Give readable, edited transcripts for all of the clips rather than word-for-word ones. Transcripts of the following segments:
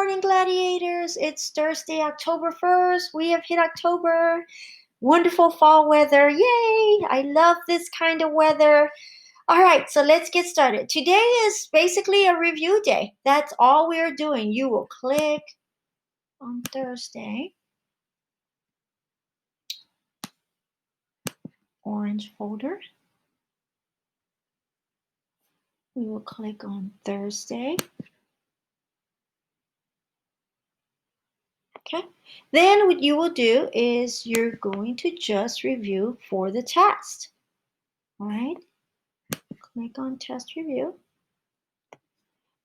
morning, gladiators. It's Thursday, October 1st. We have hit October. Wonderful fall weather. Yay! I love this kind of weather. All right, so let's get started. Today is basically a review day. That's all we're doing. You will click on Thursday. Orange folder. We will click on Thursday. Okay, then what you will do is you're going to just review for the test. All right, click on test review.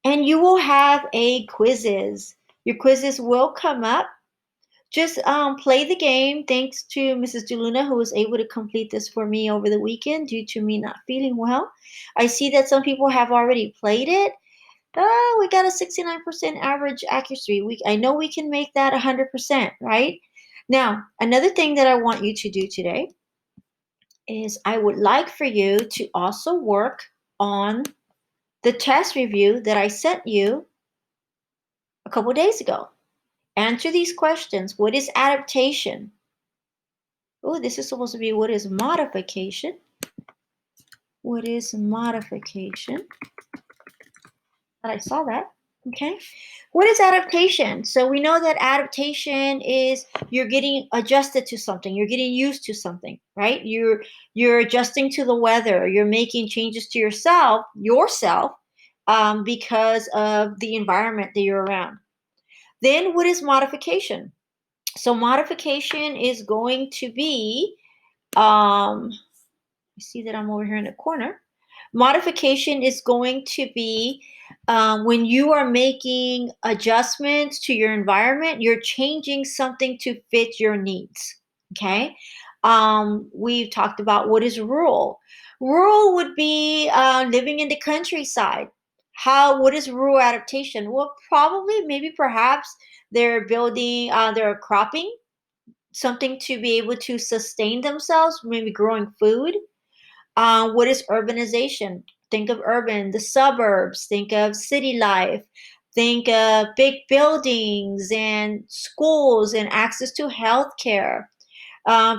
And you will have a quizzes. Your quizzes will come up. Just play the game. Thanks to Mrs. DeLuna, who was able to complete this for me over the weekend due to me not feeling well. I see that some people have already played it. We got a 69% average accuracy. I know we can make that 100%, right? Now, another thing that I want you to do today is I would like for you to also work on the test review that I sent you a couple days ago. Answer these questions. What is adaptation? Oh, this is supposed to be what is modification? What is modification? But I saw that. Okay. What is adaptation? So we know that adaptation is you're getting adjusted to something. You're getting used to something, right? You're adjusting to the weather. You're making changes to yourself, because of the environment that you're around. Then what is modification? So modification is going to be, you see that I'm over here in the corner. Modification is going to be when you are making adjustments to your environment, you're changing something to fit your needs. Okay. We've talked about what is rural. Rural would be living in the countryside. What is rural adaptation? Well, probably, maybe, perhaps they're building, they're cropping something to be able to sustain themselves, maybe growing food. What is urbanization? Think of urban, the suburbs, think of city life, think of big buildings and schools and access to healthcare.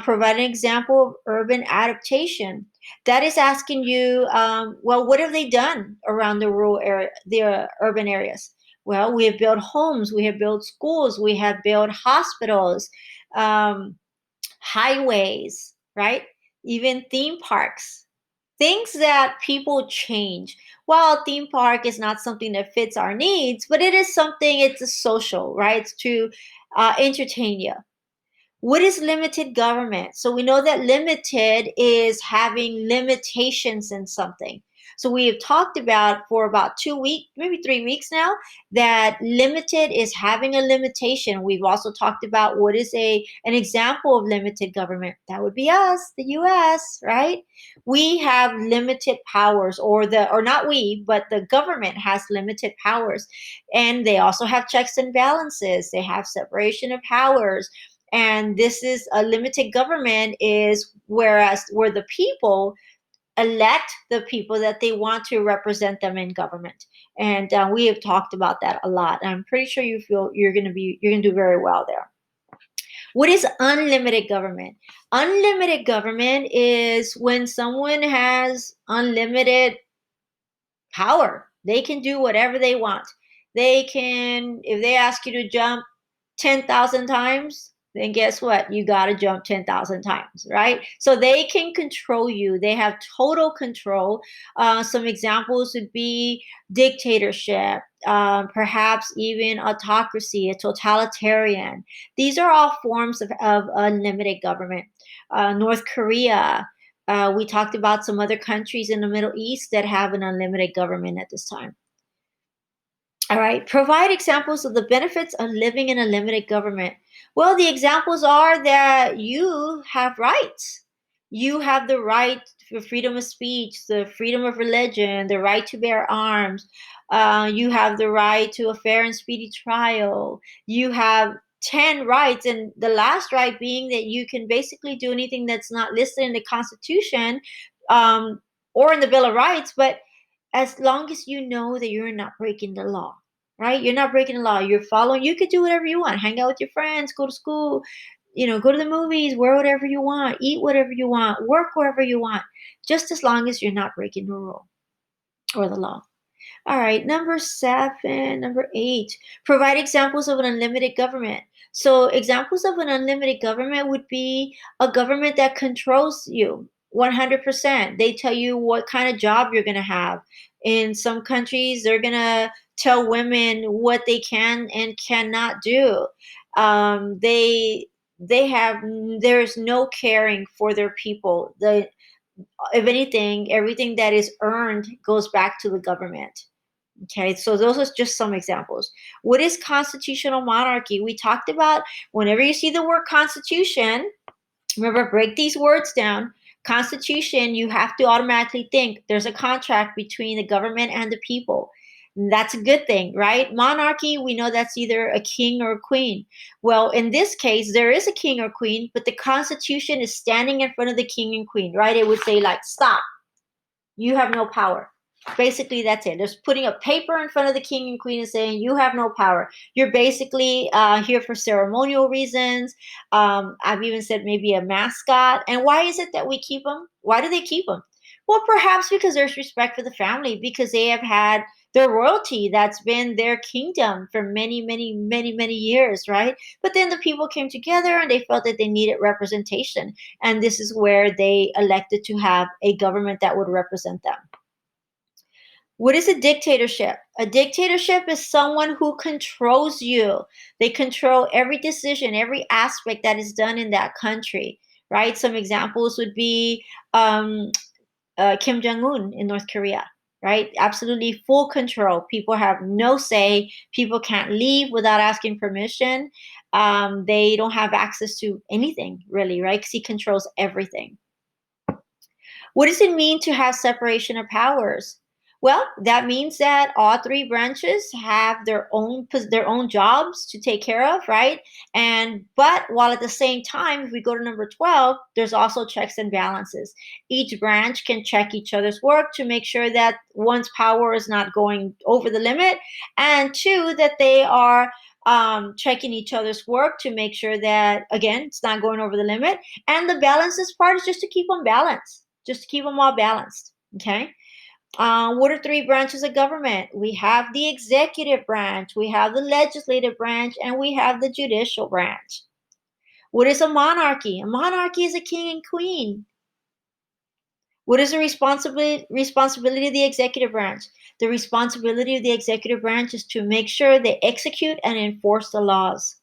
Provide an example of urban adaptation. That is asking you, well, what have they done around the rural area, the urban areas? Well, we have built homes, we have built schools, we have built hospitals, um, highways, right? Even theme parks. Things that people change. While theme park is not something that fits our needs, but it is something, it's a social, right? It's to entertain you. What is limited government? So we know that limited is having limitations in something. So we have talked about for about 2 weeks, maybe 3 weeks now, that limited is having a limitation. We've also talked about what is an example of limited government. That would be us, the US, right? We have limited powers, or not we, but the government has limited powers. And they also have checks and balances. They have separation of powers. And this is a limited government, is where the people elect the people that they want to represent them in government. And we have talked about that a lot. And I'm pretty sure you feel you're going to do very well there. What is unlimited government? Unlimited government is when someone has unlimited power. They can do whatever they want. They can, if they ask you to jump 10,000 times, then guess what? You got to jump 10,000 times, right? So they can control you. They have total control. Some examples would be dictatorship, perhaps even autocracy, a totalitarian. These are all forms of unlimited government. North Korea. We talked about some other countries in the Middle East that have an unlimited government at this time. All right, provide examples of the benefits of living in a limited government. Well, the examples are that you have rights. You have the right for freedom of speech, the freedom of religion, the right to bear arms. You have the right to a fair and speedy trial. You have 10 rights, and the last right being that you can basically do anything that's not listed in the Constitution, or in the Bill of Rights, but as long as you know that you're not breaking the law, right? You're not breaking the law. You're following. You could do whatever you want. Hang out with your friends, go to school, go to the movies, wear whatever you want, eat whatever you want, work wherever you want, just as long as you're not breaking the rule or the law. All right, number 7, number 8, provide examples of an unlimited government. So, examples of an unlimited government would be a government that controls you 100%. They tell you what kind of job you're going to have. In some countries, they're going to tell women what they can and cannot do. They have there's no caring for their people. If anything, everything that is earned goes back to the government. Okay, so those are just some examples. What is constitutional monarchy? We talked about whenever you see the word constitution, remember, break these words down. Constitution, you have to automatically think there's a contract between the government and the people. That's a good thing, right? Monarchy, we know that's either a king or a queen. Well, in this case, there is a king or queen, but the Constitution is standing in front of the king and queen, right? It would say, like, stop, you have no power. Basically, that's it. There's putting a paper in front of the king and queen and saying, you have no power. You're basically here for ceremonial reasons. I've even said maybe a mascot. And why is it that we keep them? Why do they keep them? Well, perhaps because there's respect for the family, because they have had their royalty that's been their kingdom for many, many, many, many years, right? But then the people came together and they felt that they needed representation. And this is where they elected to have a government that would represent them. What is a dictatorship? A dictatorship is someone who controls you. They control every decision, every aspect that is done in that country, right? Some examples would be um, Kim Jong Un in North Korea, right? Absolutely full control. People have no say. People can't leave without asking permission. They don't have access to anything, really, right? Because he controls everything. What does it mean to have separation of powers? Well, that means that all three branches have their own jobs to take care of, right? And but while at the same time, if we go to number 12, there's also checks and balances. Each branch can check each other's work to make sure that one's power is not going over the limit, and two, that they are checking each other's work to make sure that, again, it's not going over the limit. And the balances part is just to keep them balanced, just to keep them all balanced. Okay. What are three branches of government? We have the executive branch, we have the legislative branch, and we have the judicial branch. What is a monarchy? A monarchy is a king and queen. What is the responsibility of the executive branch? The responsibility of the executive branch is to make sure they execute and enforce the laws.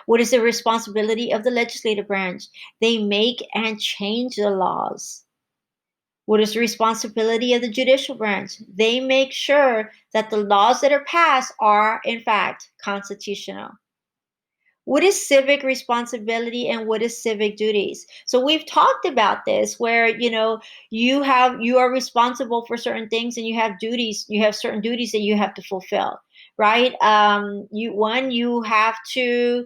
What is the responsibility of the legislative branch? They make and change the laws. What is the responsibility of the judicial branch? They make sure that the laws that are passed are, in fact, constitutional. What is civic responsibility and what is civic duties? So we've talked about this where, you are responsible for certain things and you have certain duties that you have to fulfill, right? You have to,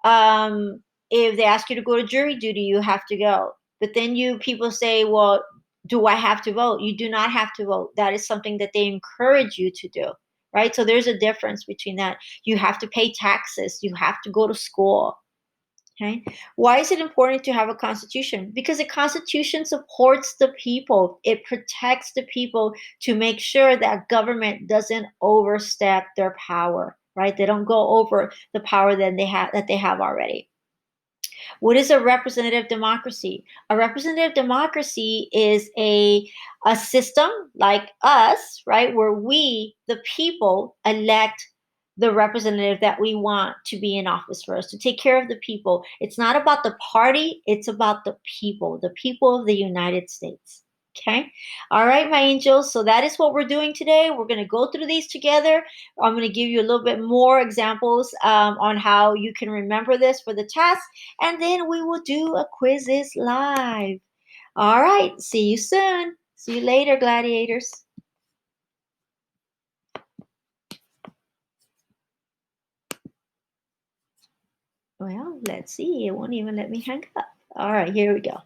if they ask you to go to jury duty, you have to go. But then people say, well, do I have to vote? You do not have to vote. That is something that they encourage you to do, right? So there's a difference between that. You have to pay taxes. You have to go to school. Okay. Why is it important to have a constitution? Because the constitution supports the people. It protects the people to make sure that government doesn't overstep their power, right? They don't go over the power that they have already. What is a representative democracy? A representative democracy is a system like us, right, where we, the people, elect the representative that we want to be in office for us, to take care of the people. It's not about the party, it's about the people of the United States. Okay. All right, my angels. So that is what we're doing today. We're going to go through these together. I'm going to give you a little bit more examples on how you can remember this for the test. And then we will do a quizzes live. All right. See you soon. See you later, gladiators. Well, let's see. It won't even let me hang up. All right. Here we go.